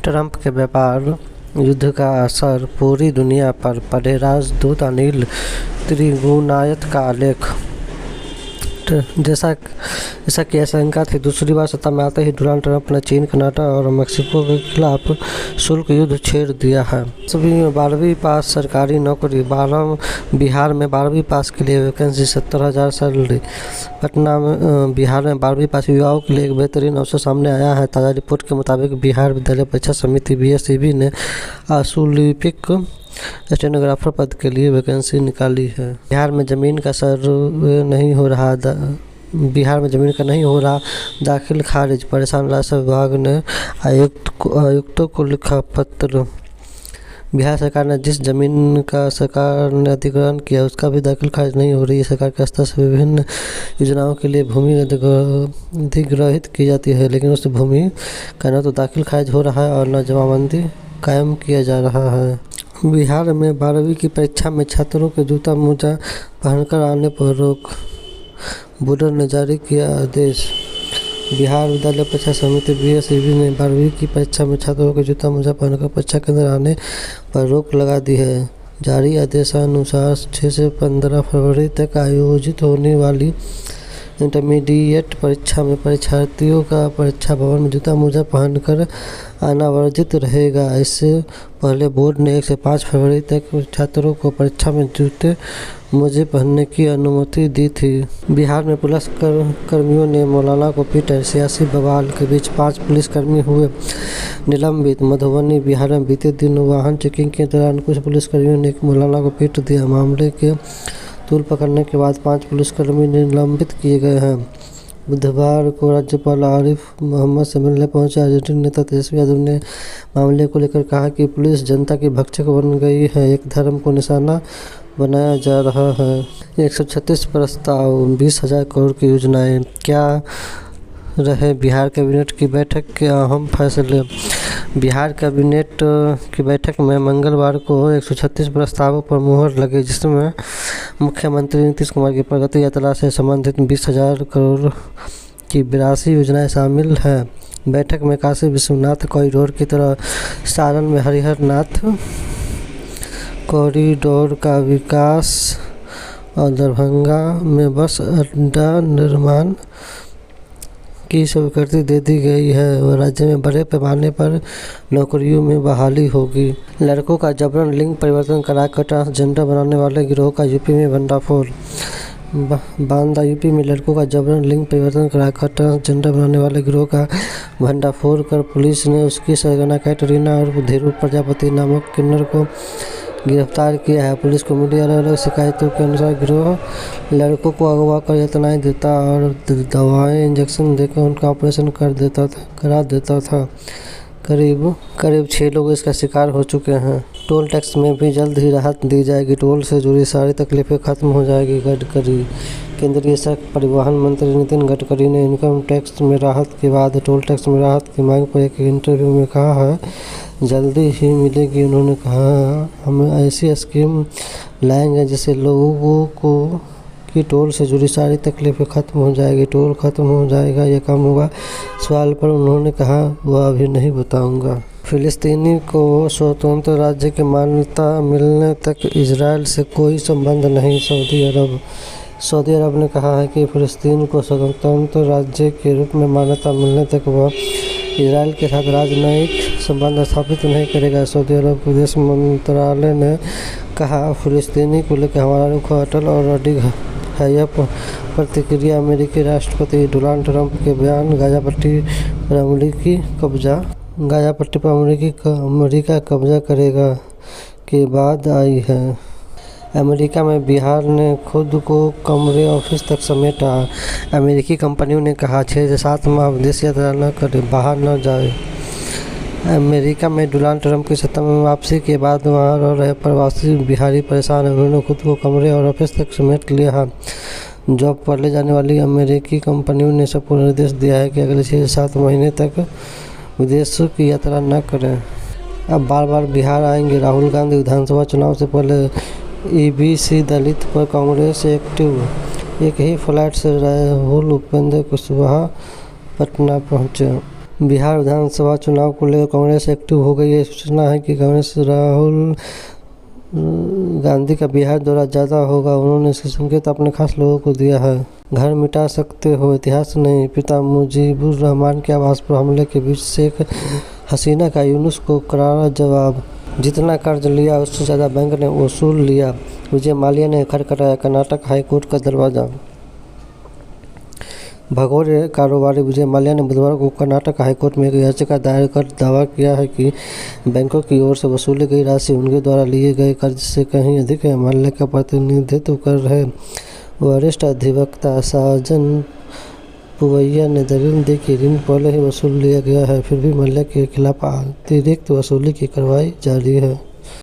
Trump के व्यापार युद्ध का असर पूरी दुनिया पर पड़े, राजदूत अनिल त्रिगुनायत का आलेख। जैसा कि आशंका थी, दूसरी बार सत्ता में आते ही डोनाल्ड ट्रंप ने चीन, कनाडा और मेक्सिको के खिलाफ शुल्क युद्ध छेड़ दिया है। सभी 12वीं पास सरकारी नौकरी। बिहार में 12वीं पास के लिए वैकेंसी 70,000 सैलरी। पटना में बिहार में 12वीं पास युवाओं के लिए एक बेहतरीन अवसर सामने आया है। ताज़ा रिपोर्ट के मुताबिक बिहार विद्यालय परीक्षा समिति BSEB ने आशुलिपिक स्टेनोग्राफर पद के लिए वैकेंसी निकाली है। बिहार में ज़मीन का नहीं हो रहा दाखिल खारिज। परेशान राजस्व विभाग ने आयुक्तों को लिखा पत्र। बिहार सरकार ने जिस जमीन का सरकार ने अधिग्रहण किया उसका भी दाखिल खारिज नहीं हो रही है। सरकार के स्तर से विभिन्न योजनाओं के लिए भूमि अधिग्रहित की जाती है, लेकिन उस भूमि का न तो दाखिल खारिज हो रहा है और न जमाबंदी कायम किया जा रहा है। बिहार में 12वीं की परीक्षा में छात्रों के जूता मोजा पहनकर आने पर रोक। बोर्ड ने जारी किया आदेश। बिहार विद्यालय परीक्षा समिति BSEB ने 12वीं की परीक्षा में छात्रों के जूता मोजा पहनकर परीक्षा केंद्र आने पर रोक लगा दी है। जारी आदेशानुसार 6 से 15 फरवरी तक आयोजित होने वाली इंटरमीडिएट परीक्षा में परीक्षार्थियों का परीक्षा भवन में जूता मोजा पहनकर आना वर्जित रहेगा। इससे पहले बोर्ड ने 1 से 5 फरवरी तक छात्रों को परीक्षा में जूते मोजे पहनने की अनुमति दी थी। बिहार में पुलिस कर्मियों ने मौलाना को पीटा। सियासी बवाल के बीच 5 पुलिसकर्मी हुए निलंबित। मधुबनी। बिहार में बीते दिन वाहन चेकिंग के दौरान कुछ पुलिसकर्मियों ने एक मौलाना को पीट दिया। मामले के तूल पकड़ने के बाद 5 पुलिसकर्मी निलंबित किए गए हैं। बुधवार को राज्यपाल आरिफ मोहम्मद से मिलने पहुंचे आरजेडी नेता तेजस्वी यादव ने मामले को लेकर कहा कि पुलिस जनता की भक्षक बन गई है, एक धर्म को निशाना बनाया जा रहा है। 136 प्रस्ताव, 20,000 करोड़ की योजनाएं। क्या रहे बिहार कैबिनेट की बैठक के अहम फैसले। बिहार कैबिनेट की बैठक में मंगलवार को 136 प्रस्तावों पर मुहर लगी, जिसमें मुख्यमंत्री नीतीश कुमार की प्रगति यात्रा से संबंधित 20,000 करोड़ की 82 योजनाएं शामिल हैं। बैठक में काशी विश्वनाथ कॉरिडोर की तरह सारण में हरिहर नाथ कॉरिडोर का विकास और दरभंगा में बस अड्डा निर्माण की स्वीकृति दे दी गई है और राज्य में बड़े पैमाने पर नौकरियों में बहाली होगी। लड़कों का जबरन लिंग परिवर्तन कराकर ट्रांसजेंडर बनाने वाले गिरोह का यूपी में भंडाफोड़। बांदा। यूपी में लड़कों का जबरन लिंग परिवर्तन कराकर ट्रांसजेंडर बनाने वाले गिरोह का भंडाफोड़ कर पुलिस ने उसकी सरगना कैटरीना और धीरू प्रजापति नामक किन्नर को गिरफ्तार किया है। पुलिस को मिली अलग-अलग शिकायतों के अनुसार गिरोह लड़कों को अगवा कर यातनाएं देता और दवाएं इंजेक्शन देकर उनका ऑपरेशन करा देता था। करीब 6 लोग इसका शिकार हो चुके हैं। टोल टैक्स में भी जल्द ही राहत दी जाएगी। टोल से जुड़ी सारी तकलीफें खत्म हो जाएगी। गडकरी। केंद्रीय सड़क परिवहन मंत्री नितिन गडकरी ने इनकम टैक्स में राहत के बाद टोल टैक्स में राहत की मांग पर एक इंटरव्यू में कहा है जल्दी ही मिलेगी। उन्होंने कहा, हम ऐसी स्कीम लाएंगे जिससे लोगों को कि टोल से जुड़ी सारी तकलीफें खत्म हो जाएगी। टोल खत्म हो जाएगा या कम होगा, सवाल पर उन्होंने कहा वह अभी नहीं बताऊंगा। फिलिस्तीनी को स्वतंत्र राज्य की मान्यता मिलने तक इजराइल से कोई संबंध नहीं। सऊदी अरब ने कहा है कि फिलिस्तीन को स्वतंत्र राज्य के रूप में मान्यता मिलने तक वह इजराइल के साथ राजनयिक संबंध स्थापित नहीं करेगा। सऊदी अरब के विदेश मंत्रालय ने कहा, फिलिस्तीनी को लेकर हमारा रुख अटल और अडिग है। यह प्रतिक्रिया अमेरिकी राष्ट्रपति डोनाल्ड ट्रंप के बयान गाजा पट्टी पर अमेरिका कब्जा करेगा के बाद आई है। अमेरिका में बिहार ने खुद को कमरे ऑफिस तक समेटा। अमेरिकी कंपनियों ने कहा 6 से 7 माह विदेश यात्रा न करें, बाहर न जाए। अमेरिका में डोनाल्ड ट्रंप की सत्ता में वापसी के बाद वहां रह रहे प्रवासी बिहारी परेशान हैं। उन्होंने खुद को कमरे और ऑफिस तक समेट लिया है। जॉब पर ले जाने वाली अमेरिकी कंपनियों ने सबको निर्देश दिया है कि अगले 6 से 7 महीने तक विदेश की यात्रा न करें। अब बार बिहार आएंगे राहुल गांधी। विधानसभा चुनाव से पहले EBC दलित पर कांग्रेस एक्टिव। एक ही फ्लाइट से राहुल उपेंद्र कुशवाहा पटना पहुंचे। बिहार विधानसभा चुनाव को लेकर कांग्रेस एक्टिव हो गई है। सूचना है कि कांग्रेस राहुल गांधी का बिहार दौरा ज़्यादा होगा। उन्होंने इसके संकेत अपने खास लोगों को दिया है। घर मिटा सकते हो, इतिहास नहीं। पिता मुजीबुर रहमान के आवास पर हमले के बीच शेख हसीना का यूनुस को करारा जवाब। जितना कर्ज लिया उससे ज़्यादा बैंक ने वसूल लिया। विजय माल्या ने खटखटाया कर्नाटक हाईकोर्ट का दरवाज़ा। भगोड़े कारोबारी विजय माल्या ने बुधवार को कर्नाटक हाईकोर्ट में एक याचिका दायर कर दावा किया है कि बैंकों की ओर से वसूली गई राशि उनके द्वारा लिए गए कर्ज से कहीं अधिक है। माल्या का प्रतिनिधित्व कर रहे वरिष्ठ अधिवक्ता साजन पुवैया ने दलील दी कि ऋण पहले ही वसूल लिया गया है, फिर भी माल्या के खिलाफ अतिरिक्त वसूली की कार्रवाई जारी है।